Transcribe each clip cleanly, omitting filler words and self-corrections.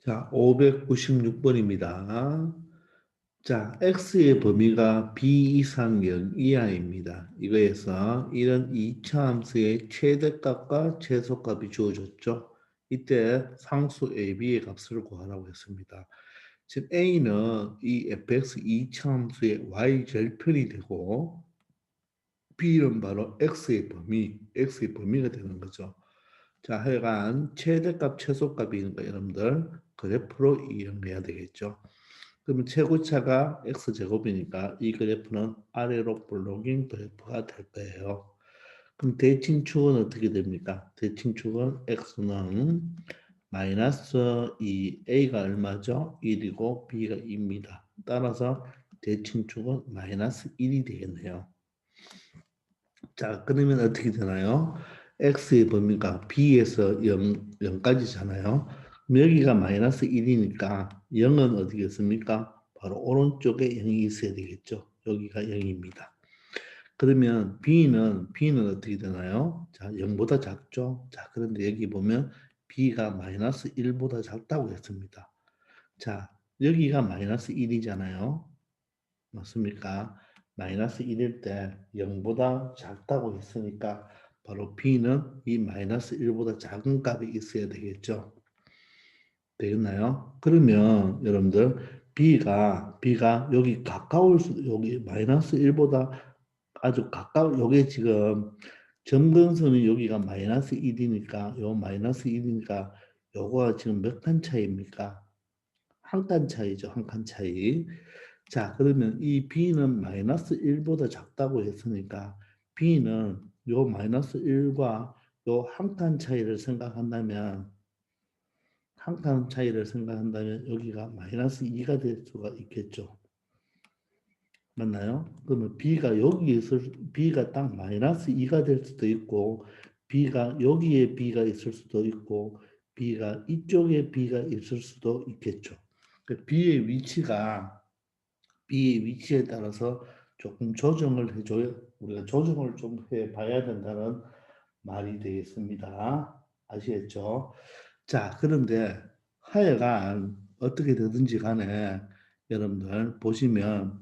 자, 596번입니다. 자, x의 범위가 b 이상 0 이하입니다. 이거에서 이런 이차함수의 최대값과 최소값이 주어졌죠. 이때 상수 ab의 값을 구하라고 했습니다. 즉 a는 이 fx 이차함수의 y 절편이 되고 b는 바로 x의 범위가 되는 거죠. 자, 하여간 최대값, 최소값이니까 여러분들 그래프로 이용해야 되겠죠. 그러면 최고차가 x제곱이니까 이 그래프는 아래로 볼로깅 그래프가 될 거예요. 그럼 대칭축은 어떻게 됩니까? 대칭축은 x는 마이너스 2, a가 얼마죠? 1이고 b가 2입니다. 따라서 대칭축은 마이너스 1이 되겠네요. 자, 그러면 어떻게 되나요? x의 범위가 b에서 0까지잖아요. 여기가 마이너스 1이니까 0은 어디겠습니까? 바로 오른쪽에 0이 있어야 되겠죠. 여기가 0입니다. 그러면 b는 어떻게 되나요? 자, 0보다 작죠. 자, 그런데 여기 보면 b가 마이너스 1보다 작다고 했습니다. 자, 여기가 마이너스 1이잖아요. 맞습니까? 마이너스 1일 때 0보다 작다고 했으니까 바로 b는 이 마이너스 1보다 작은 값이 있어야 되겠죠. 되겠나요? 그러면 여러분들 b가 여기 가까울 수 여기 마이너스 1보다 아주 가까운 요게 지금 점근선이 여기가 마이너스 1이니까 요 마이너스 1이니까 요거가 지금 몇 칸 차이입니까? 한 칸 차이죠. 한 칸 차이. 자, 그러면 이 b는 마이너스 1보다 작다고 했으니까 b는 요 마이너스 1과 요 한 칸 차이를 생각한다면 한 칸 차이를 생각한다면 여기가 마이너스 2가 될 수가 있겠죠. 맞나요? 그러면 b가 딱 마이너스 2가 될 수도 있고 b가 여기에 b가 있을 수도 있고 b가 이쪽에 b가 있을 수도 있겠죠. 그 b의 위치에 따라서 조금 조정을 해줘요. 우리가 조정을 좀 해봐야 된다는 말이 되겠습니다. 아시겠죠? 자, 그런데 하여간 어떻게 되든지 간에 여러분들 보시면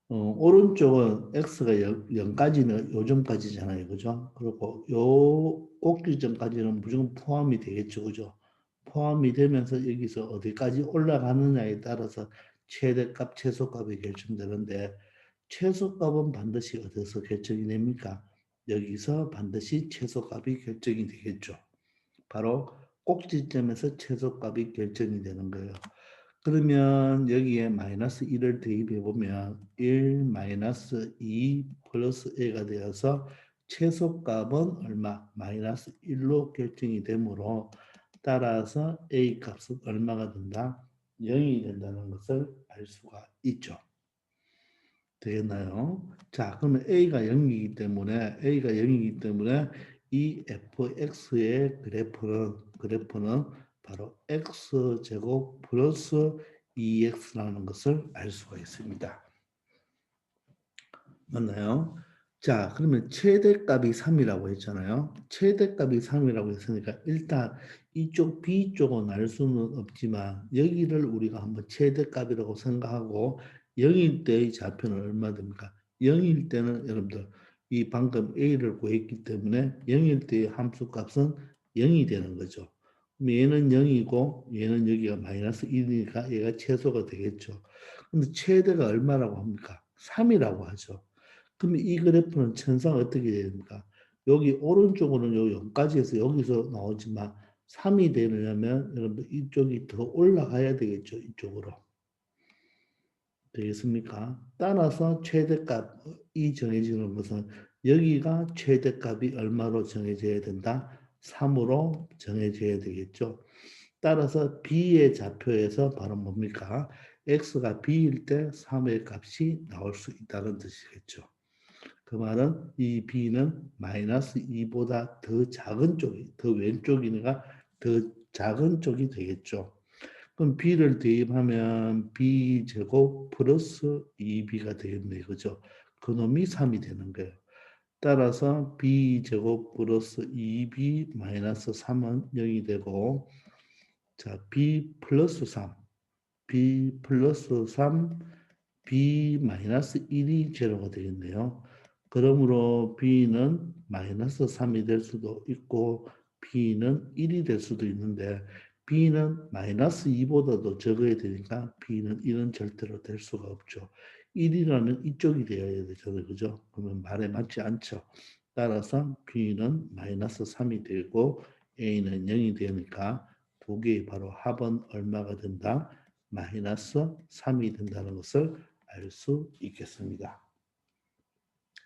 오른쪽은 x가 0까지는 요점까지잖아요. 그죠? 그리고 요 꼭지점까지는 무조건 포함이 되겠죠. 그죠? 포함이 되면서 여기서 어디까지 올라가느냐에 따라서 최대값, 최소값이 결정되는데 최소값은 반드시 어디서 결정이 됩니까? 여기서 반드시 최소값이 결정이 되겠죠. 바로 꼭지점에서 최소값이 결정이 되는 거예요. 그러면 여기에 마이너스 1을 대입해 보면 1 마이너스 2 플러스 a가 되어서 최소값은 얼마? 마이너스 1로 결정이 되므로 따라서 a 값은 얼마가 된다? 0이 된다는 것을 알 수가 있죠. 되겠나요? 자, 그러면 A가 0이기 때문에 이 fx의 그래프는 바로 x제곱 플러스 2x라는 것을 알 수가 있습니다. 맞나요? 자, 그러면 최대값이 3이라고 했잖아요. 최대값이 3이라고 했으니까 일단 이쪽 B쪽은 알 수는 없지만 여기를 우리가 한번 최대값이라고 생각하고 0일 때의 좌표는 얼마 됩니까? 0일 때는 여러분들 이 방금 A를 구했기 때문에 0일 때의 함수값은 0이 되는 거죠. 그럼 얘는 0이고 얘는 여기가 마이너스 1이니까 얘가 최소가 되겠죠. 근데 최대가 얼마라고 합니까? 3이라고 하죠. 그러면 이 그래프는 천상 어떻게 됩니까? 여기 오른쪽으로는 요 0까지 해서 여기서 나오지만 3이 되려면 여러분들 이쪽이 더 올라가야 되겠죠. 이쪽으로. 되겠습니까? 따라서 최대값이 정해지는 것은 여기가 최대값이 얼마로 정해져야 된다? 3으로 정해져야 되겠죠. 따라서 B의 좌표에서 바로 뭡니까? X가 B일 때 3의 값이 나올 수 있다는 뜻이겠죠. 그 말은 이 b는 마이너스 2보다 더 작은 쪽이, 더 왼쪽이니까 더 작은 쪽이 되겠죠. 그럼 b를 대입하면 b제곱 플러스 2b가 되겠네요. 그죠? 그놈이 3이 되는 거예요. 따라서 b제곱 플러스 2b 마이너스 3은 0이 되고 자, b 플러스 3, b 플러스 3, b 마이너스 1이 제로가 되겠네요. 그러므로 b는 마이너스 3이 될 수도 있고 b는 1이 될 수도 있는데 b는 마이너스 2보다도 적어야 되니까 b는 1은 절대로 될 수가 없죠. 1이라는 이쪽이 되어야 되잖아요. 그죠? 그러면 말에 맞지 않죠. 따라서 b는 마이너스 3이 되고 a는 0이 되니까 두 개의 바로 합은 얼마가 된다? 마이너스 3이 된다는 것을 알 수 있겠습니다.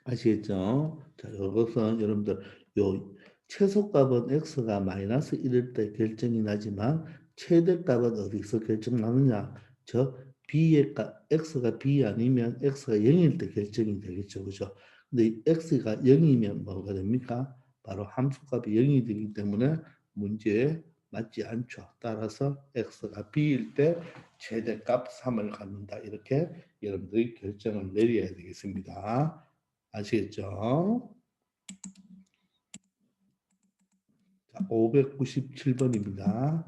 아시겠죠? 자, 이것은 여러분들 요 최소값은 x가 마이너스 1일 때 결정이 나지만 최대값은 어디서 결정나느냐? 저 b의 값, x가 b 아니면 x가 0일 때 결정이 되겠죠. 그죠? 근데 x가 0이면 뭐가 됩니까? 바로 함수값이 0이 되기 때문에 문제에 맞지 않죠. 따라서 x가 b일 때 최대값 3을 갖는다. 이렇게 여러분들이 결정을 내려야 되겠습니다. 아시겠죠? 자, 597번입니다.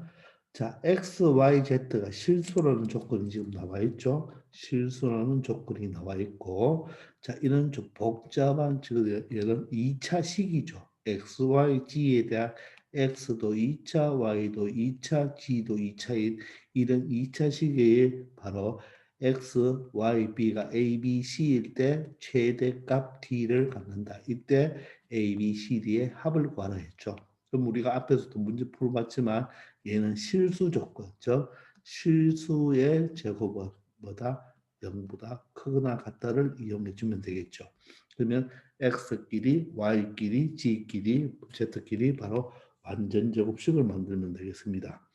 자, x, y, z가 실수라는 조건이 지금 나와 있죠. 실수라는 조건이 나와 있고, 자, 이런 좀 복잡한 지금 얘는 2차 식이죠. x, y, g에 대한 x도 2차, y도 2차, g도 2차인 이런 2차 식의 바로 x, y, b가 a, b, c일 때 최대값 d를 갖는다. 이때 a, b, c, d의 합을 구하라 했죠. 그럼 우리가 앞에서도 문제 풀어봤지만 얘는 실수 조건, 즉 실수의 제곱보다 0보다 크거나 같다를 이용해 주면 되겠죠. 그러면 x끼리, y끼리, g끼리, z끼리 바로 완전 제곱식을 만들면 되겠습니다.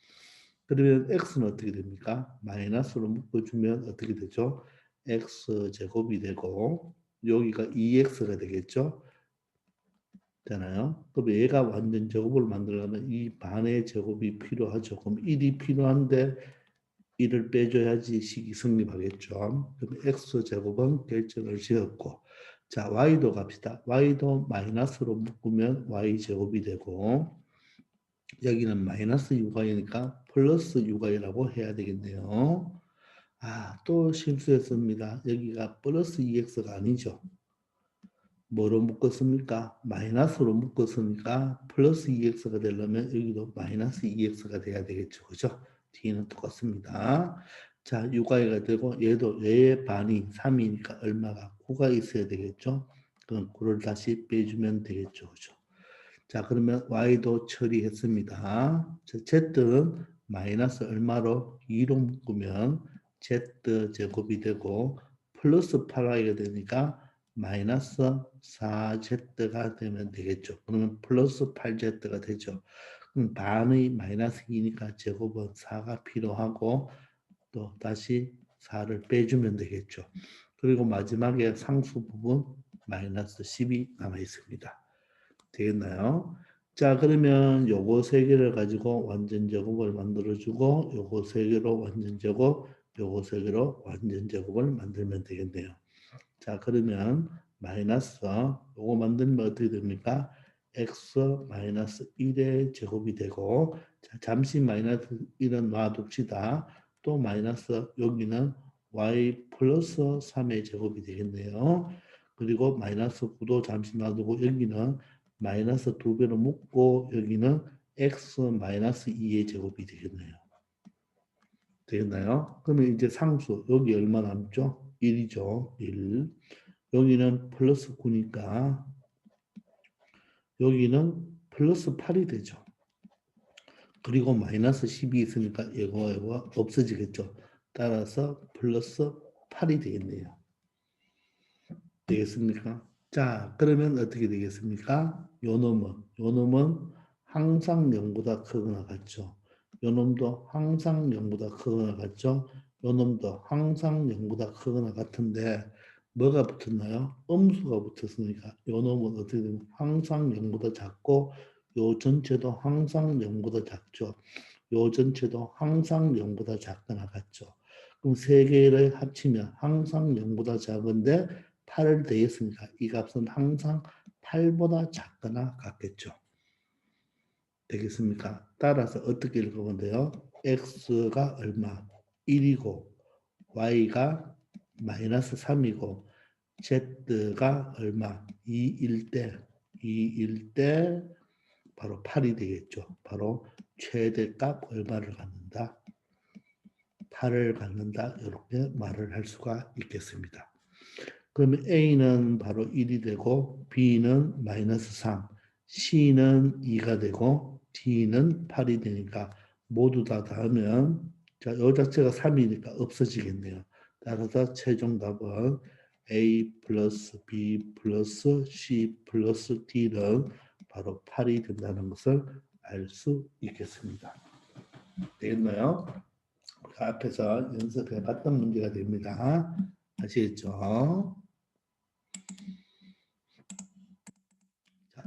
그러면 x는 어떻게 됩니까? 마이너스로 묶어주면 어떻게 되죠? x 제곱이 되고 여기가 2x가 되겠죠? 잖아요. 그럼 얘가 완전 제곱을 만들려면 이 반의 제곱이 필요하죠. 그럼 1이 필요한데 1을 빼줘야지 식이 성립하겠죠. 그럼 x 제곱은 결정을 지었고, 자 y도 갑시다. y도 마이너스로 묶으면 y 제곱이 되고 여기는 마이너스 6y니까 플러스 6y라고 해야 되겠네요. 아, 또 실수했습니다. 여기가 플러스 2x가 아니죠. 뭐로 묶었습니까? 마이너스로 묶었으니까 플러스 2x가 되려면 여기도 마이너스 2x가 돼야 되겠죠. 그죠? 뒤는 똑같습니다. 자, 6y가 되고 얘도 얘의 반이 3이니까 얼마가 9가 있어야 되겠죠? 그럼 9를 다시 빼주면 되겠죠. 그죠? 자, 그러면 y도 처리했습니다. 자, z는 마이너스 얼마로 2로 묶으면 z 제곱이 되고 플러스 8y가 되니까 마이너스 4z가 되면 되겠죠. 그러면 플러스 8z가 되죠. 그럼 반의 마이너스 2니까 제곱은 4가 필요하고 또 다시 4를 빼주면 되겠죠. 그리고 마지막에 상수 부분 마이너스 10이 남아 있습니다. 되겠나요? 자, 그러면 요거 세 개를 가지고 완전 제곱을 만들어주고 요거 세 개로 완전 제곱, 요거 세 개로 완전 제곱을 만들면 되겠네요. 자, 그러면 마이너스 요거 만들면 어떻게 됩니까? x 마이너스 1의 제곱이 되고 자, 잠시 마이너스 1은 놔둡시다. 또 마이너스 여기는 y 플러스 3의 제곱이 되겠네요. 그리고 마이너스 9도 잠시 놔두고 여기는 마이너스 2배로 묶고 여기는 x 마이너스 2의 제곱이 되겠네요. 되겠나요? 그러면 이제 상수 여기 얼마 남죠? 1이죠. 1. 여기는 플러스 9니까 여기는 플러스 8이 되죠. 그리고 마이너스 10이 있으니까 이거 없어지겠죠. 따라서 플러스 8이 되겠네요. 되겠습니까? 자, 그러면 어떻게 되겠습니까? 요 놈은 항상 0보다 크거나 같죠. 요 놈도 항상 0보다 크거나 같죠. 요 놈도 항상 0보다 크거나 같은데 뭐가 붙었나요? 음수가 붙었으니까 요 놈은 어떻게 되면 항상 0보다 작고 요 전체도 항상 0보다 작죠. 요 전체도 항상 0보다 작거나 같죠. 그럼 세 개를 합치면 항상 0보다 작은데 8을 더했으니까 이 값은 항상 8보다 작거나 같겠죠. 되겠습니까? 따라서 어떻게 읽으면 돼요? x가 얼마? 1이고 y가 마이너스 3이고 z가 얼마? 2일 때 바로 8이 되겠죠. 바로 최대값 얼마를 갖는다? 8을 갖는다. 이렇게 말을 할 수가 있겠습니다. 그러면 A는 바로 1이 되고 B는 마이너스 3, C는 2가 되고 D는 8이 되니까 모두 다 더하면 자, 요 자체가 3이니까 없어지겠네요. 따라서 최종 답은 A 플러스 B 플러스 C 플러스 D는 바로 8이 된다는 것을 알 수 있겠습니다. 되겠나요? 그 앞에서 연습해 봤던 문제가 됩니다. 아시겠죠?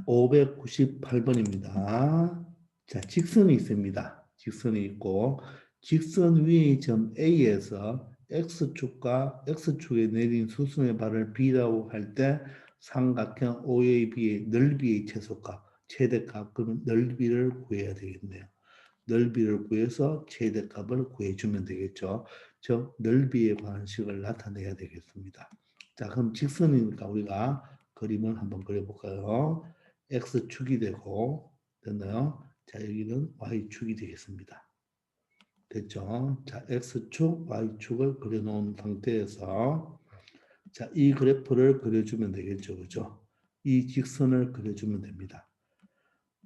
598번입니다. 자, 직선이 있습니다. 직선이 있고 직선 위의 점 A에서 X축과 X축에 내린 수순의 발을 B라고 할 때 삼각형 OAB의 넓이의 최소값, 최대값, 그러면 넓이를 구해야 되겠네요. 넓이를 구해서 최대값을 구해주면 되겠죠. 즉 넓이에 관한 식을 나타내야 되겠습니다. 자, 그럼 직선이니까 우리가 그림을 한번 그려볼까요? X축이 되고 됐나요? 자, 여기는 Y축이 되겠습니다. 됐죠? 자, X축, Y축을 그려놓은 상태에서 자, 이 그래프를 그려주면 되겠죠. 그죠? 이 직선을 그려주면 됩니다.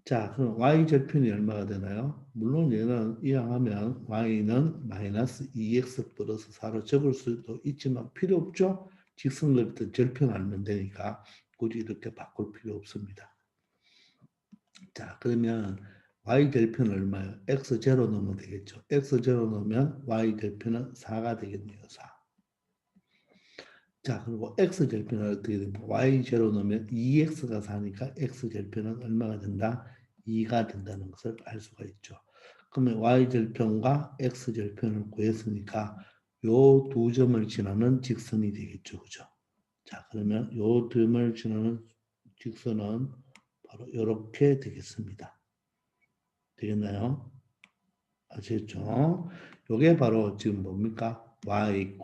자, 그럼 y절편이 얼마가 되나요? 물론 얘는 이항하면 y는 마이너스 2x 플러스 4로 적을 수도 있지만 필요 없죠? 직선 그래프 절편 알면 되니까 굳이 이렇게 바꿀 필요 없습니다. 자, 그러면 y절편은 얼마예요? x0 넣으면 되겠죠? x0 넣으면 y절편은 4가 되겠네요. 4. 자, 그리고 x절편은 어떻게 됩니까? y0 넣으면 2x가 4니까 x절편은 얼마가 된다? 2가 된다는 것을 알 수가 있죠. 그러면 y절편과 x절편을 구했으니까 요 두 점을 지나는 직선이 되겠죠. 그죠? 자, 그러면 요 점을 지나는 직선은 바로 이렇게 되겠습니다. 되겠나요? 아시겠죠? 요게 바로 지금 뭡니까? y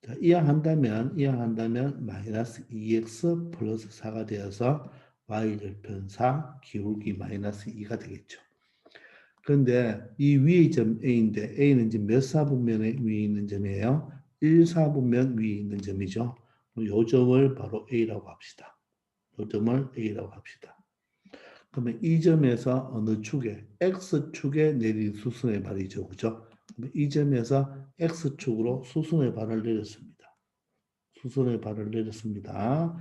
자, 이항한다면 마이너스 2x 플러스 4가 되어서 y절편 4 기울기 마이너스 2가 되겠죠. 그런데 이 위의 점 A인데 A는 지금 몇 사분면에 위에 있는 점이에요? 1사분면 위에 있는 점이죠. 이 점을 바로 A라고 합시다. 이 점을 A라고 합시다. 그러면 이 점에서 어느 축에 X축에 내린 수순의 발이죠. 그죠? 그러면 이 점에서 X축으로 수순의 발을 내렸습니다. 수순의 발을 내렸습니다.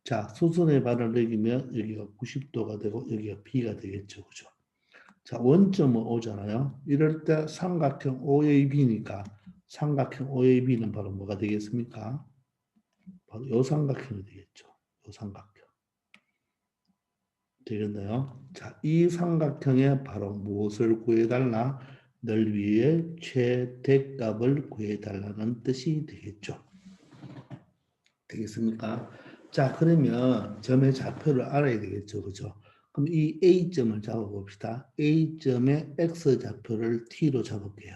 자, 수순의 발을 내리면 여기가 90도가 되고 여기가 B가 되겠죠. 그죠? 자, 원점은 O잖아요. 이럴 때 삼각형 OAB니까 삼각형 OAB는 바로 뭐가 되겠습니까? 바로 요 삼각형이 되겠죠. 요 삼각형. 되겠나요? 자, 이 삼각형에 바로 무엇을 구해달라? 넓이의 최대값을 구해달라는 뜻이 되겠죠. 되겠습니까? 자, 그러면 점의 좌표를 알아야 되겠죠. 그죠? 그럼 이 A점을 잡아봅시다. A점의 X좌표를 T로 잡을게요.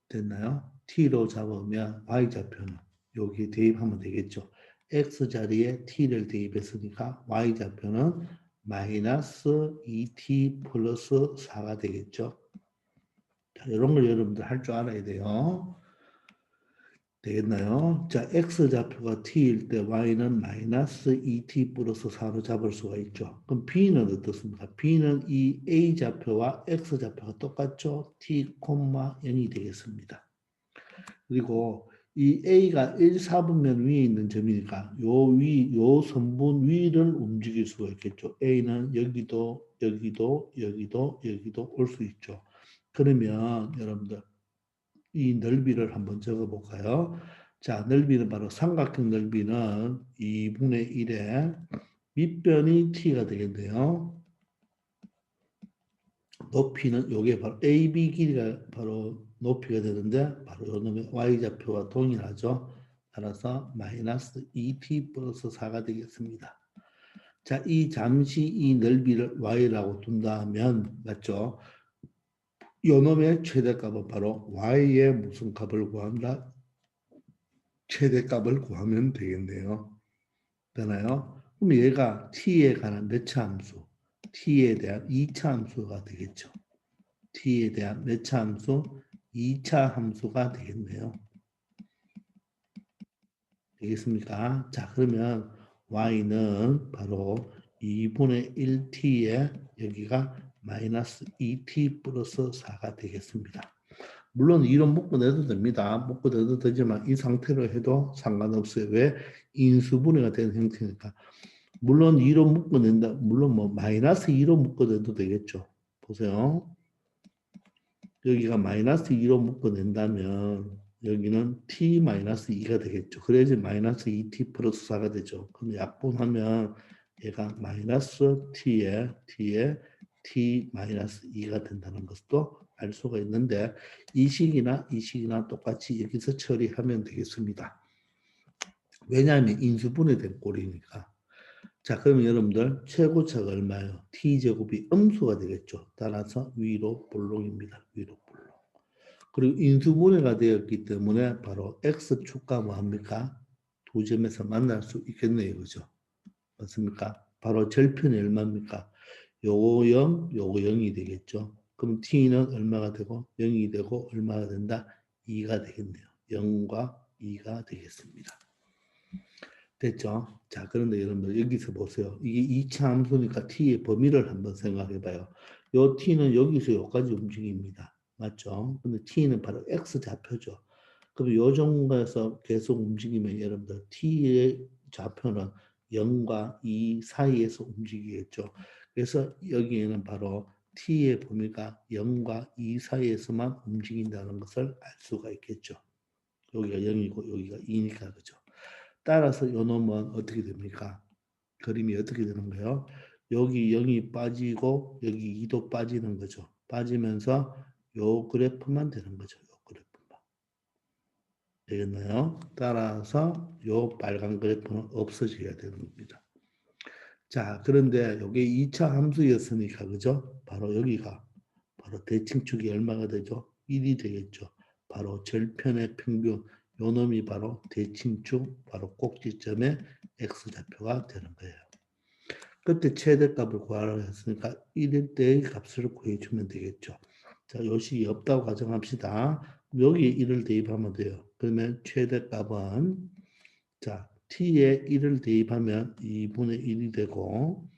됐나요? T로 잡으면 Y좌표는 여기 대입하면 되겠죠. X자리에 T를 대입했으니까 Y좌표는 마이너스 2T 플러스 4가 되겠죠. 자, 이런 걸 여러분들 할 줄 알아야 돼요. 되겠나요? 자, X좌표가 T일 때 Y는 마이너스 2T 플러스 4로 잡을 수가 있죠. 그럼 B는 어떻습니까? B는 이 A좌표와 X좌표가 똑같죠? T, 0이 되겠습니다. 그리고 이 A가 1, 4분면 위에 있는 점이니까 요 선분 위를 움직일 수가 있겠죠. A는 여기도 올 수 있죠. 그러면 여러분들 이 넓이를 한번 적어볼까요? 자, 넓이는 바로 삼각형 넓이는 2분의 1에 밑변이 t가 되겠네요. 높이는 요게 바로 AB 길이가 바로 높이가 되는데 바로 요 놈의 y좌표와 동일하죠. 따라서 마이너스 2t 플러스 4가 되겠습니다. 자, 이 잠시 이 넓이를 y라고 둔다면 맞죠? 요놈의 최대값은 바로 y의 무슨 값을 구한다? 최대값을 구하면 되겠네요. 되나요? 그럼 얘가 t에 관한 몇 차 함수? t에 대한 2차 함수가 되겠죠. t에 대한 몇 차 함수? 2차 함수가 되겠네요. 되겠습니까? 자, 그러면 y는 바로 2분의 1t에 여기가 마이너스 2t 플러스 4가 되겠습니다. 물론 이론 묶어내도 됩니다. 묶어내도 되지만 이 상태로 해도 상관없어요. 왜? 인수분해가 되는 형태니까. 물론 2로 묶어낸다. 물론 뭐 마이너스 2로 묶어내도 되겠죠. 보세요. 여기가 마이너스 2로 묶어낸다면 여기는 t-2가 되겠죠. 그래야지 마이너스 2t 플러스 4가 되죠. 그럼 약분하면 얘가 마이너스 t에 t-2가 된다는 것도 알 수가 있는데 이 식이나 똑같이 여기서 처리하면 되겠습니다. 왜냐하면 인수분해된 꼴이니까. 자, 그러면 여러분들 최고차가 얼마예요? t제곱이 음수가 되겠죠. 따라서 위로 볼록입니다. 위로 볼록. 그리고 인수분해가 되었기 때문에 바로 x축과 뭐합니까? 두 점에서 만날 수 있겠네요. 그죠? 맞습니까? 바로 절편이 얼마입니까? 요거 0, 요거 0이 되겠죠. 그럼 t는 얼마가 되고 0이 되고 얼마가 된다? 2가 되겠네요. 0과 2가 되겠습니다. 됐죠? 자, 그런데 여러분들 여기서 보세요. 이게 2차 함수니까 t의 범위를 한번 생각해 봐요. 요 t는 여기서 여기까지 움직입니다. 맞죠? 근데 t는 바로 x좌표죠. 그럼 요 정도에서 계속 움직이면 여러분들 t의 좌표는 0과 2 사이에서 움직이겠죠. 그래서 여기에는 바로 t의 범위가 0과 2 사이에서만 움직인다는 것을 알 수가 있겠죠. 여기가 0이고 여기가 2니까 그죠. 따라서 요 놈은 어떻게 됩니까? 그림이 어떻게 되는 거예요? 여기 0이 빠지고 여기 2도 빠지는 거죠. 빠지면서 요 그래프만 되는 거죠. 요 그래프만. 되겠나요? 따라서 요 빨간 그래프는 없어져야 되는 겁니다. 자, 그런데 이게 2차 함수였으니까 그죠? 바로 여기가 바로 대칭축이 얼마가 되죠? 1이 되겠죠. 바로 절편의 평균 요 놈이 바로 대칭축 바로 꼭지점의 x좌표가 되는 거예요. 그때 최대값을 구하라고 했으니까 1일 때의 값을 구해주면 되겠죠. 자, 요식이 없다고 가정합시다. 여기에 1을 대입하면 돼요. 그러면 최대값은 자, t에 1을 대입하면 2분의 1이 되고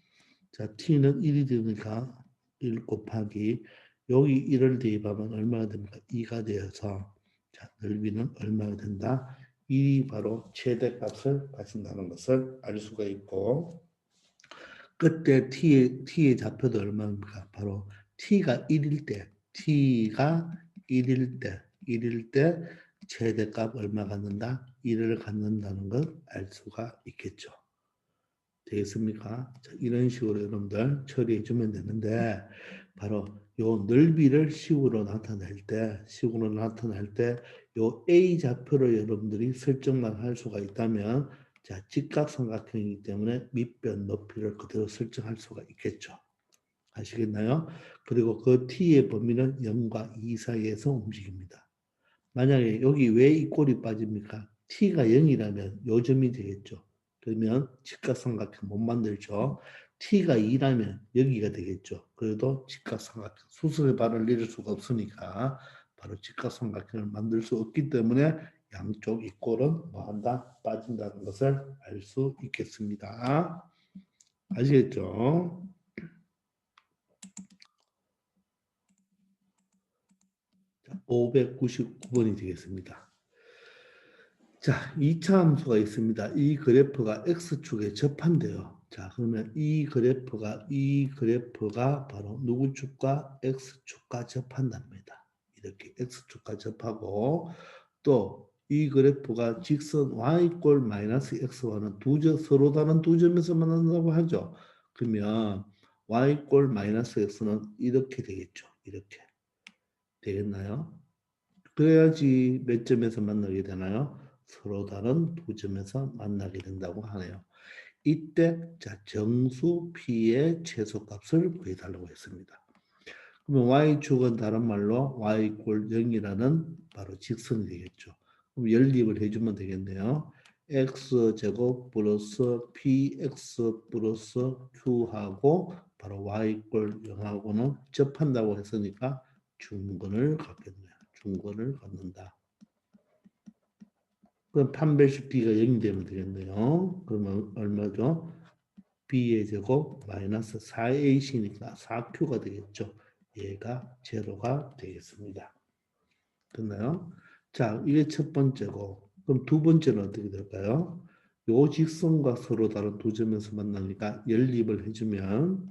자, t는 1이 되니까 1 곱하기 여기 1을 대입하면 얼마가 됩니까? 2가 되어서 자, 넓이는 얼마가 된다? 1이 바로 최대값을 가진다는 것을 알 수가 있고 그때 t의 좌표도 얼마입니까? 바로 t가 1일 때, 최대값 얼마 갖는다? 1을 갖는다는 걸 알 수가 있겠죠. 되겠습니까? 자, 이런 식으로 여러분들 처리해 주면 되는데 바로 요 넓이를 식으로 나타낼 때 요 A 좌표로 여러분들이 설정만 할 수가 있다면 자, 직각삼각형이기 때문에 밑변 높이를 그대로 설정할 수가 있겠죠. 아시겠나요? 그리고 그 t의 범위는 0과 2 사이에서 움직입니다. 만약에 여기 왜 이 꼴이 빠집니까? t가 0이라면 요 점이 되겠죠. 그러면 직각삼각형 못 만들죠. t가 2라면 여기가 되겠죠. 그래도 직각삼각형 수술의 발을 내릴 수가 없으니까 바로 직각삼각형을 만들 수 없기 때문에 양쪽 이 꼴은 뭐한다? 빠진다는 것을 알 수 있겠습니다. 아시겠죠? 자, 599번이 되겠습니다. 자, 2차 함수가 있습니다. 이 그래프가 X축에 접한대요. 자, 그러면 이 그래프가 바로 누구 축과 X축과 접한답니다. 이렇게 X축과 접하고 또 이 그래프가 직선 Y꼴 마이너스 X와는 서로 다른 두 점에서 만난다고 하죠. 그러면 Y꼴 마이너스 X는 이렇게 되겠죠. 이렇게. 되겠나요? 그래야지 몇 점에서 만나게 되나요? 서로 다른 두 점에서 만나게 된다고 하네요. 이때 자 정수 p의 최소값을 구해달라고 했습니다. 그러면 y축은 다른 말로 y = 0이라는 바로 직선이 되겠죠. 그럼 연립을 해주면 되겠네요. x제곱 플러스 px 플러스 q하고 바로 y = 0하고는 접한다고 했으니까 중근을 갖겠네요. 중근을 갖는다. 그럼 판별식 b가 0이 되면 되겠네요. 그러면 얼마죠? b의 제곱 마이너스 4ac니까 4q가 되겠죠. 얘가 제로가 되겠습니다. 됐나요? 자, 이게 첫 번째고, 그럼 두 번째는 어떻게 될까요? 요 직선과 서로 다른 두 점에서 만나니까 연립을 해주면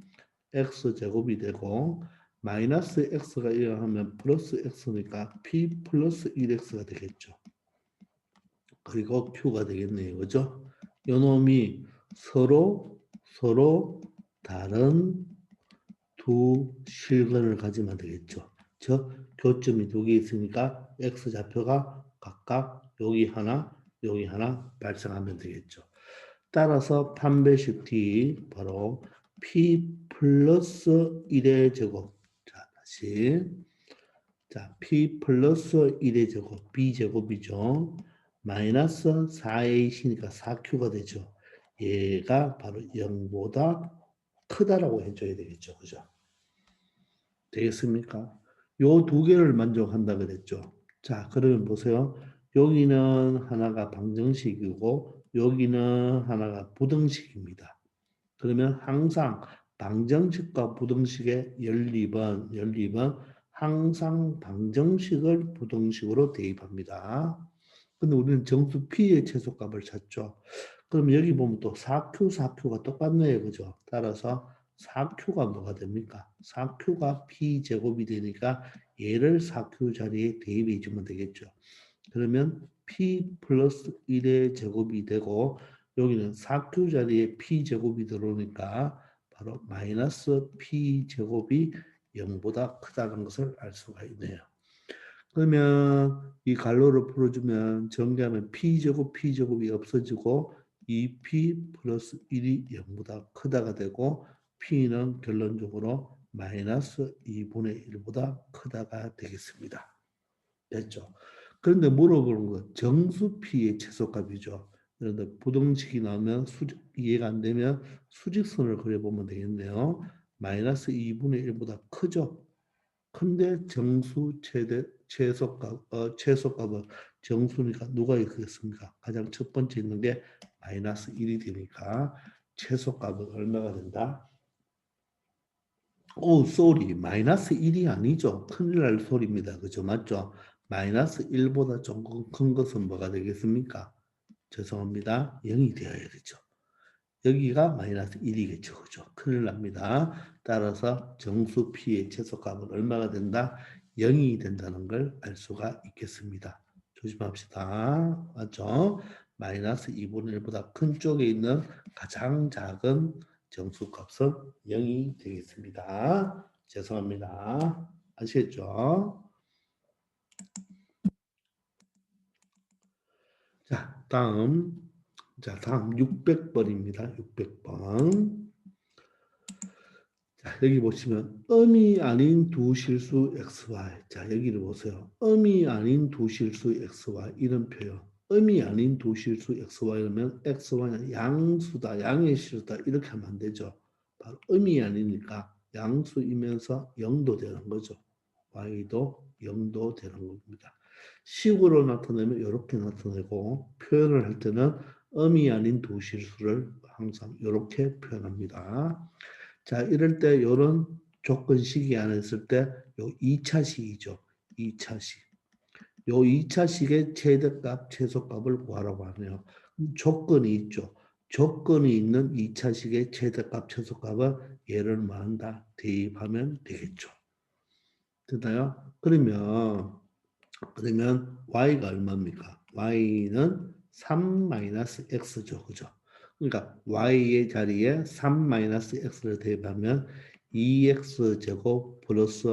x제곱이 되고 마이너스 x가 1 하면 플러스 x니까 p 플러스 1x가 되겠죠. 그리고 q가 되겠네요. 그죠? 요 놈이 서로 다른 두 실근을 가지면 되겠죠. 즉 교점이 두 개 있으니까 x좌표가 각각 여기 하나 발생하면 되겠죠. 따라서 판별식 t 바로 p 플러스 1의 제곱. 자, 다시. 자, p 플러스 1의 제곱, b제곱이죠. 마이너스 4ac니까 4q가 되죠. 얘가 바로 0보다 크다라고 해줘야 되겠죠. 그죠? 되겠습니까? 요 두 개를 만족한다 그랬죠. 자, 그러면 보세요. 여기는 하나가 방정식이고 여기는 하나가 부등식입니다. 그러면 항상 방정식과 부등식의 연립은 항상 방정식을 부등식으로 대입합니다. 근데 우리는 정수 P의 최소값을 찾죠. 그럼 여기 보면 또 4Q, 4Q가 똑같네요. 그죠? 따라서 4Q가 뭐가 됩니까? 4Q가 P제곱이 되니까 얘를 4Q 자리에 대입해 주면 되겠죠. 그러면 P 플러스 1의 제곱이 되고 여기는 4Q 자리에 P제곱이 들어오니까 바로 마이너스 P제곱이 0보다 크다는 것을 알 수가 있네요. 그러면 이 갈로를 풀어주면 전개하면 P제곱이 없어지고 2P 플러스 1이 0보다 크다가 되고 P는 결론적으로 마이너스 2분의 1보다 크다가 되겠습니다. 됐죠? 그런데 물어보는 건 정수 P의 최소값이죠. 그런데 부등식이 나오면 이해가 안 되면 수직선을 그려보면 되겠네요. 마이너스 2분의 1보다 크죠? 근데 정수 최소값은 정수니까 누가 있겠습니까? 가장 첫 번째 있는 게 마이너스 1이 되니까 최소값은 얼마가 된다? 오, 쏘리. 마이너스 1이 아니죠. 큰일 날 소리입니다. 그죠? 맞죠? 마이너스 1보다 조금 큰 것은 뭐가 되겠습니까? 죄송합니다. 0이 되어야 되죠. 여기가 마이너스 1이겠죠. 그죠? 큰일 납니다. 따라서 정수 P의 최소값은 얼마가 된다? 0이 된다는 걸 알 수가 있겠습니다. 조심합시다. 맞죠? 마이너스 2분의 1보다 큰 쪽에 있는 가장 작은 정수값은 0이 되겠습니다. 죄송합니다. 아시겠죠? 자, 다음 600번입니다. 600번. 자, 여기 보시면 음이 아닌 두 실수 xy. 자, 여기를 보세요. 음이 아닌 두 실수 xy 이런 표현. 음이 아닌 두 실수 xy라면 xy는 양수다, 양의 실수다 이렇게 하면 안 되죠. 바로 음이 아니니까 양수이면서 0도 되는 거죠. y도 0도 되는 겁니다. 식으로 나타내면 이렇게 나타내고 표현을 할 때는 음이 아닌 두 실수를 항상 이렇게 표현합니다. 자, 이럴 때 이런 조건식이 안에 있을 때 요 2차식이죠. 2차식. 요 2차식의 최대값, 최소값을 구하라고 하네요. 조건이 있죠. 조건이 있는 2차식의 최대값, 최소값은 얘를 뭐한다? 대입하면 되겠죠. 됐나요? 그러면 y가 얼마입니까? y는 3-x죠. 그죠? 그러니까 y의 자리에 3-x를 대입하면 2x제곱 플러스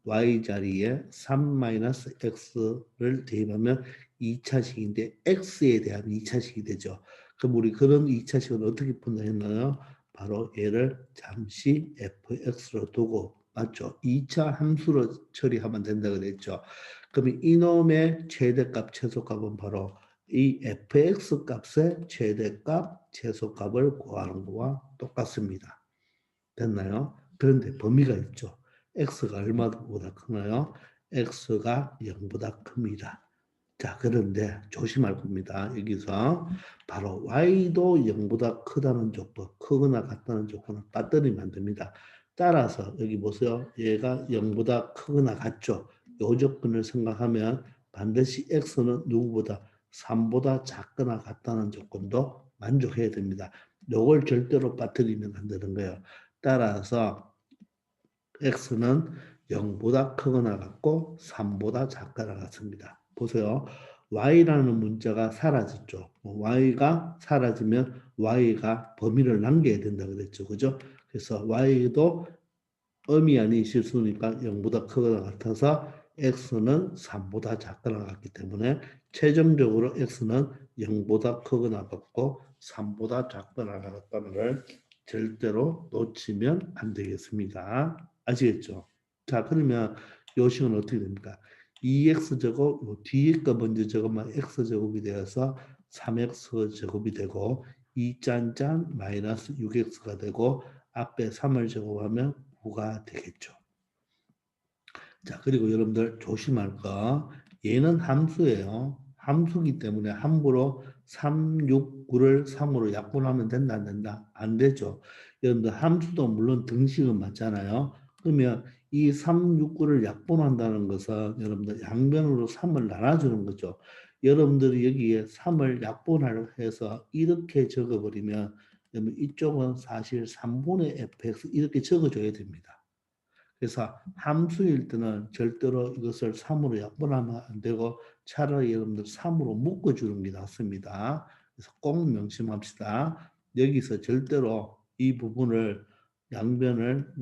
y 자리에 3-x를 대입하면 2차식인데 x에 대한 2차식이 되죠. 그럼 우리 그런 2차식은 어떻게 푼다했나요? 바로 얘를 잠시 fx로 두고 맞죠? 2차 함수로 처리하면 된다 그랬죠. 그럼 이놈의 최대값, 최소값은 바로 이 fx 값의 최대값, 최소값을 구하는 거와 똑같습니다. 됐나요? 그런데 범위가 있죠. x가 얼마보다 크나요? x가 0보다 큽니다. 자, 그런데 조심할 겁니다. 여기서 바로 y도 0보다 크다는 조건, 크거나 같다는 조건을 빠뜨리면 안 됩니다. 따라서 여기 보세요. 얘가 0보다 크거나 같죠. 이 조건을 생각하면 반드시 x는 누구보다 3보다 작거나 같다는 조건도 만족해야 됩니다. 이걸 절대로 빠뜨리면 안 되는 거예요. 따라서 x는 0보다 크거나 같고 3보다 작거나 같습니다. 보세요. y라는 문자가 사라졌죠. y가 사라지면 y가 범위를 남겨야 된다 그랬죠. 그죠? 그래서 y도 음이 아닌 실수니까 0보다 크거나 같아서 x는 3보다 작거나 같기 때문에 최종적으로 x는 0보다 크거나 같고 3보다 작거나 같다는 걸 절대로 놓치면 안 되겠습니다. 아시겠죠? 자, 그러면 요 식은 어떻게 됩니까? 2x제곱, 요 뒤에 거 먼저 적으면 x제곱이 되어서 3x제곱이 되고 2짠짠 마이너스 6x가 되고 앞에 3을 제곱하면 9가 되겠죠. 자, 그리고 여러분들 조심할 거. 얘는 함수예요. 함수기 때문에 함부로 3, 6, 9를 3으로 약분하면 된다, 안 된다? 안 되죠. 여러분들 함수도 물론 등식은 맞잖아요. 그러면 이 3, 6, 9를 약분한다는 것은 여러분들 양변으로 3을 나눠주는 거죠. 여러분들이 여기에 3을 약분하려 해서 이렇게 적어버리면 여러분 이쪽은 사실 3분의 fx 이렇게 적어줘야 됩니다. 그래서 함수일 때는 절대로 이것을 3으로 약분하면 안 되고 차라리 여러분들 3으로 묶어주는 게 낫습니다. 그래서 꼭 명심합시다. 여기서 절대로 이 부분을 양변을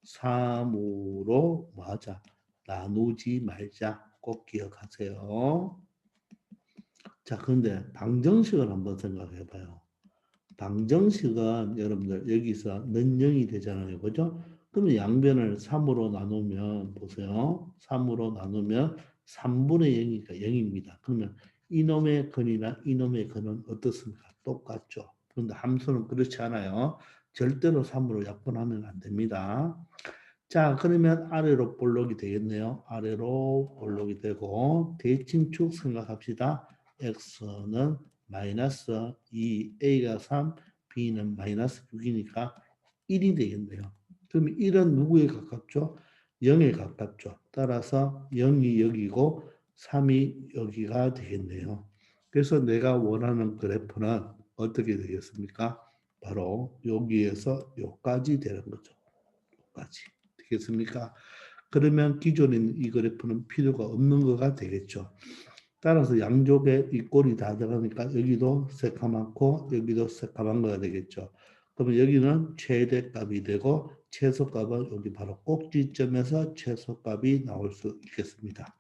3으로 뭐하자 나누지 말자 꼭 기억하세요. 자, 그런데 방정식을 한번 생각해 봐요. 방정식은 여러분들 여기서 는 0이 되잖아요. 그죠? 그러면 양변을 3으로 나누면 보세요. 3으로 나누면 3분의 0이니까 0입니다. 그러면 이놈의 근이나 이놈의 근은 어떻습니까? 똑같죠. 그런데 함수는 그렇지 않아요. 절대로 3으로 약분하면 안 됩니다. 자, 그러면 아래로 볼록이 되겠네요. 아래로 볼록이 되고 대칭축 생각합시다. x는 마이너스 2, a가 3, b는 마이너스 6이니까 1이 되겠네요. 그럼 1은 누구에 가깝죠? 0에 가깝죠. 따라서 0이 여기고 3이 여기가 되겠네요. 그래서 내가 원하는 그래프는 어떻게 되겠습니까? 바로 여기에서 여기까지 되는 거죠. 여기까지. 되겠습니까? 그러면 기존인 이 그래프는 필요가 없는 거가 되겠죠. 따라서 양쪽에 이 꼴이 다 들어가니까 여기도 새까맣고 여기도 새까만 거가 되겠죠. 그러면 여기는 최대값이 되고 최소값은 여기 바로 꼭지점에서 최소값이 나올 수 있겠습니다.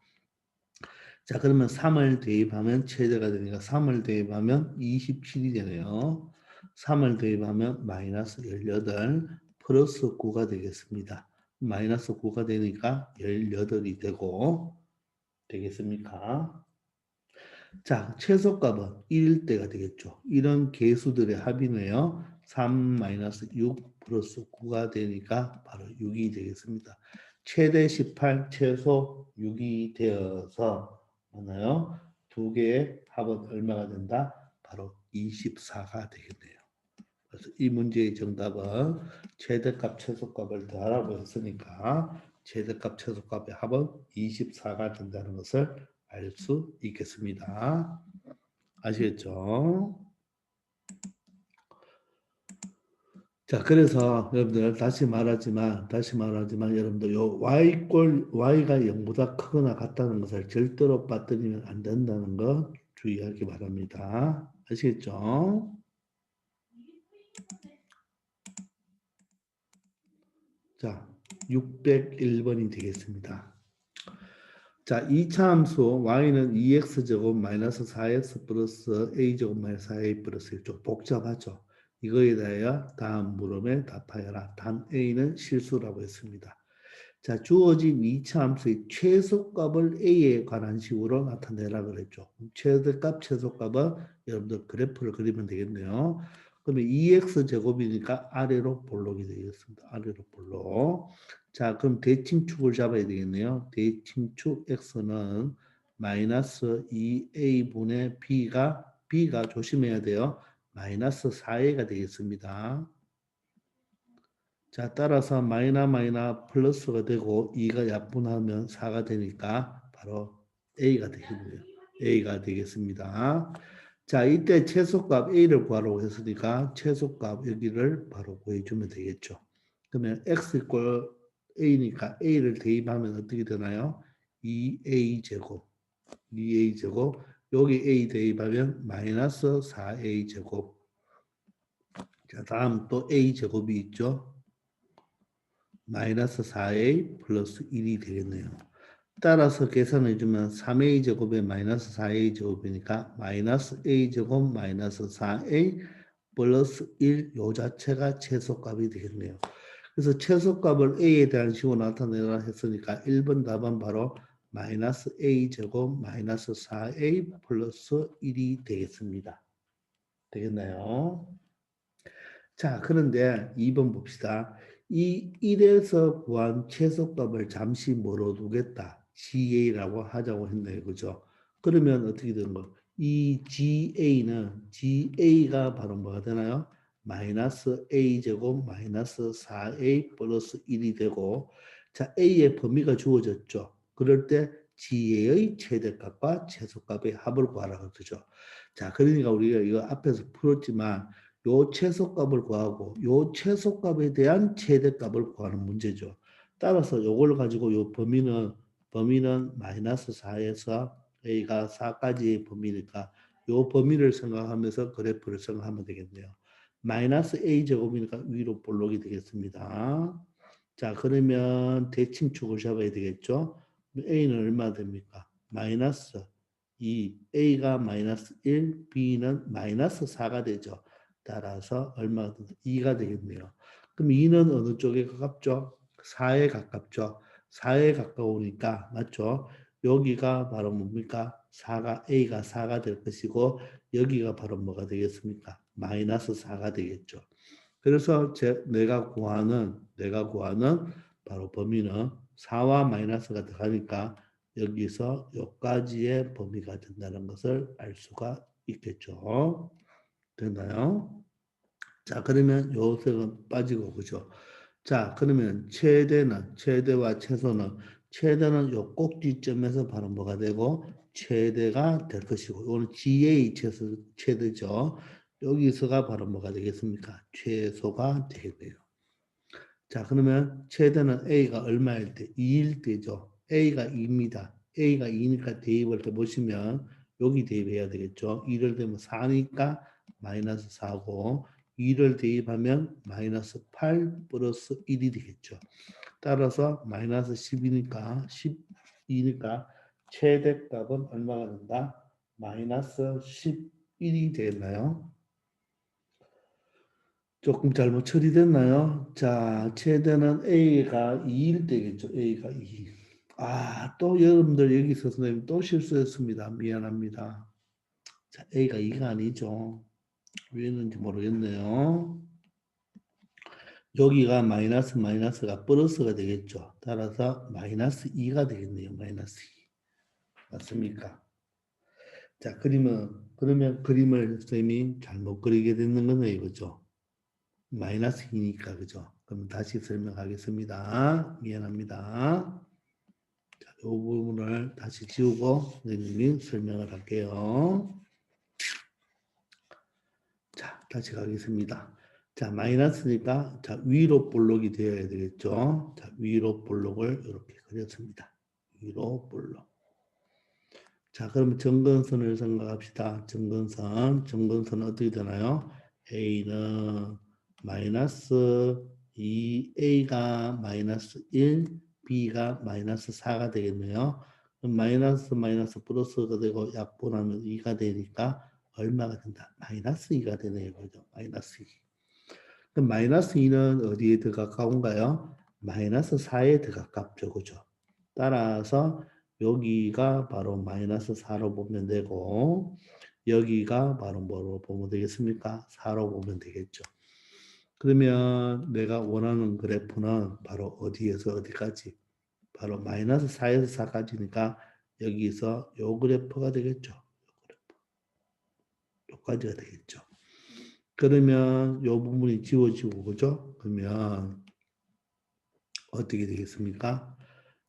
자, 그러면 3을 대입하면 최대가 되니까 3을 대입하면 27이 되네요. 3을 대입하면 마이너스 18 플러스 9가 되겠습니다. 마이너스 9가 되니까 18이 되고 되겠습니까? 자, 최소값은 1일 때가 되겠죠. 이런 개수들의 합이네요. 3-6 플러스 9가 되니까 바로 6이 되겠습니다. 최대 18, 최소 6이 되어서 뭐나요? 두 개의 합은 얼마가 된다? 바로 24가 되겠네요. 그래서 이 문제의 정답은 최대값, 최소값을 더하라고 했으니까 최대값, 최소값의 합은 24가 된다는 것을 알 수 있겠습니다. 아시겠죠? 자, 그래서 여러분들 다시 말하지만 여러분들 요 y가 0보다 크거나 같다는 것을 절대로 빠뜨리면 안 된다는 거 주의하기 바랍니다. 아시겠죠? 자, 601번이 되겠습니다. 자, 2차 함수 y는 2x제곱 마이너스 4x 플러스 a제곱 마이너스 4a 플러스 1. 좀 복잡하죠. 이거에 대하여 다음 물음에 답하여라. 단 A는 실수라고 했습니다. 자, 주어진 2차 함수의 최소값을 A에 관한 식으로 나타내라 그랬죠. 최대값, 최소값은 여러분들 그래프를 그리면 되겠네요. 그러면 2x 제곱이니까 아래로 볼록이 되겠습니다. 아래로 볼록. 자, 그럼 대칭축을 잡아야 되겠네요. 대칭축 x는 마이너스 2a분의 b가 조심해야 돼요. 마이너스 4a가 되겠습니다. 자, 따라서 마이너 플러스가 되고 2가 약분하면 4가 되니까 바로 A가 되겠네요. A가 되겠습니다. 자, 이때 최소값 A를 구하라고 했으니까 최소값 여기를 바로 구해주면 되겠죠. 그러면 X 이꼴 A니까 A를 대입하면 어떻게 되나요? 2A제곱. 2A제곱. 여기 A 대입하면 마이너스 4A제곱. 자, 다음 또 A제곱이 있죠. 마이너스 4a 플러스 1이 되겠네요. 따라서 계산해주면 3a 제곱에 마이너스 4a 제곱이니까 마이너스 a 제곱 마이너스 4a 플러스 1 요 자체가 최소값이 되겠네요. 그래서 최소값을 a에 대한 식으로 나타내라 했으니까 1번 답은 바로 마이너스 a 제곱 마이너스 4a 플러스 1이 되겠습니다. 되겠나요? 자, 그런데 2번 봅시다. 이 1에서 구한 최소값을 잠시 멀어두겠다. GA라고 하자고 했네요. 그죠? 그러면 어떻게 되는 거? 이 GA가 바로 뭐가 되나요? 마이너스 A제곱 마이너스 4A 플러스 1이 되고, 자, A의 범위가 주어졌죠. 그럴 때 GA의 최대값과 최소값의 합을 구하라고 그러죠. 자, 그러니까 우리가 이거 앞에서 풀었지만, 요 최소값을 구하고 요 최소값에 대한 최대값을 구하는 문제죠. 따라서 요걸 가지고 요 범위는 마이너스 4에서 a가 4까지의 범위니까 요 범위를 생각하면서 그래프를 생각하면 되겠네요. 마이너스 a 제곱이니까 위로 볼록이 되겠습니다. 자, 그러면 대칭축을 잡아야 되겠죠. a는 얼마 됩니까? 마이너스 2, a가 마이너스 1, b는 마이너스 4가 되죠. 따라서 얼마가 2가 되겠네요. 그럼 2는 어느 쪽에 가깝죠? 4에 가깝죠. 4에 가까우니까 맞죠? 여기가 바로 뭡니까? 4가 A가 4가 될 것이고 여기가 바로 뭐가 되겠습니까? 마이너스 4가 되겠죠. 그래서 내가 구하는 바로 범위는 4와 마이너스가 들어가니까 여기서 여기까지의 범위가 된다는 것을 알 수가 있겠죠. 됐나요? 자, 그러면 요 색은 빠지고, 그죠? 자, 그러면 최대와 최대는 요 꼭지점에서 바로 뭐가 되고, 최대가 될 것이고, 이거는 GA 최대죠. 여기서가 바로 뭐가 되겠습니까? 최소가 되겠네요. 자, 그러면 최대는 A가 얼마일 때? 2일 때죠. A가 2입니다. A가 2니까 대입을 해보시면 여기 대입해야 되겠죠. 2를 대면 4니까 마이너스 4고 2를 대입하면 마이너스 8 플러스 1이 되겠죠. 따라서 마이너스 10이니까 12니까 최대값은 얼마가 된다? 마이너스 11이 되겠나요? 조금 잘못 처리됐나요? 자, 최대는 A가 2일 때겠죠. A가 2. 아, 또 여러분들 여기서 선생님 또 실수했습니다. 미안합니다. 자, A가 2가 아니죠. 왜 했는지 모르겠네요. 여기가 마이너스가 플러스가 되겠죠. 따라서 마이너스 2가 되겠네요. 마이너스 2. 맞습니까? 자, 그러면 그림을 선생님이 잘못 그리게 되는 거네요. 이거죠. 마이너스 2니까 그죠? 그럼 다시 설명하겠습니다. 미안합니다. 자, 이 부분을 다시 지우고 선생님이 설명을 할게요. 자, 다시 가겠습니다. 자, 마이너스니까 자, 위로 볼록이 되어야 되겠죠? 자, 위로 볼록을 이렇게 그렸습니다. 위로 볼록. 자, 그러면 점근선을 생각합시다. 점근선은 어떻게 되나요? A는 마이너스 2, A가 마이너스 1, B가 마이너스 4가 되겠네요. 마이너스 마이너스 플러스가 되고 약분하면 2가 되니까 얼마가 된다? 마이너스 2가 되네요. 그죠? 마이너스 2. 그럼 마이너스 2는 어디에 더 가까운가요? 마이너스 4에 더 가깝죠. 그죠? 따라서 여기가 바로 마이너스 4로 보면 되고 여기가 바로 뭐로 보면 되겠습니까? 4로 보면 되겠죠. 그러면 내가 원하는 그래프는 바로 어디에서 어디까지? 바로 마이너스 4에서 4까지니까 여기서 요 그래프가 되겠죠. 요까지가 되겠죠. 그러면 요 부분이 지워지고 그죠? 그러면 어떻게 되겠습니까?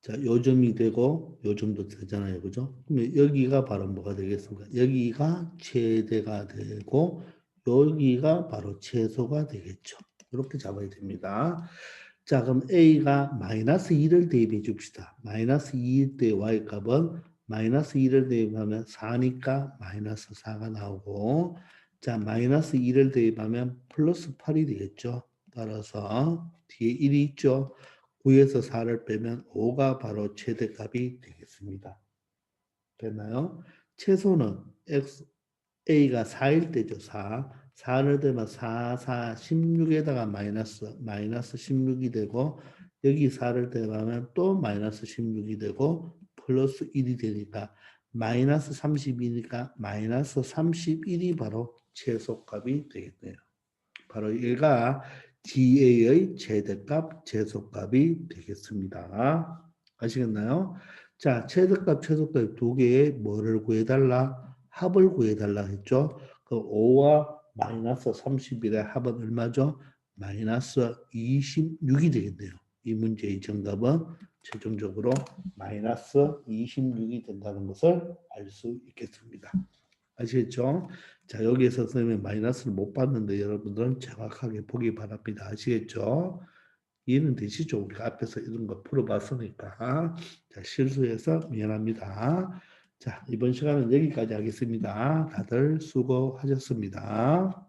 자, 요 점이 되고 요 점도 되잖아요. 그죠? 그러면 여기가 바로 뭐가 되겠습니까? 여기가 최대가 되고 여기가 바로 최소가 되겠죠. 이렇게 잡아야 됩니다. 자, 그럼 A가 마이너스 2를 대입해 줍시다. 마이너스 2일 때 Y값은 마이너스 2를 대입하면 4니까 마이너스 4가 나오고 자, 마이너스 2를 대입하면 플러스 8이 되겠죠. 따라서 뒤에 1이 있죠. 9에서 4를 빼면 5가 바로 최대값이 되겠습니다. 됐나요? 최소는 X, A가 4일 때죠. 4. 4를 대면 4, 4, 16에다가 마이너스 16이 되고 여기 4를 대면 또 마이너스 16이 되고 플러스 1이 되니까 마이너스 32니까 마이너스 31이 바로 최소값이 되겠네요. 바로 얘가 DA의 최대값, 최소값이 되겠습니다. 아시겠나요? 자, 최대값, 최소값 두 개의 뭐를 구해달라? 합을 구해달라 했죠. 그 5와 마이너스 31의 합은 얼마죠? 마이너스 26이 되겠네요. 이 문제의 정답은 최종적으로 마이너스 26이 된다는 것을 알 수 있겠습니다. 아시겠죠? 자, 여기에서 선생님이 마이너스를 못 봤는데 여러분들은 정확하게 보기 바랍니다. 아시겠죠? 이해는 되시죠? 우리가 앞에서 이런 거 풀어봤으니까. 자, 실수해서 미안합니다. 자, 이번 시간은 여기까지 하겠습니다. 다들 수고하셨습니다.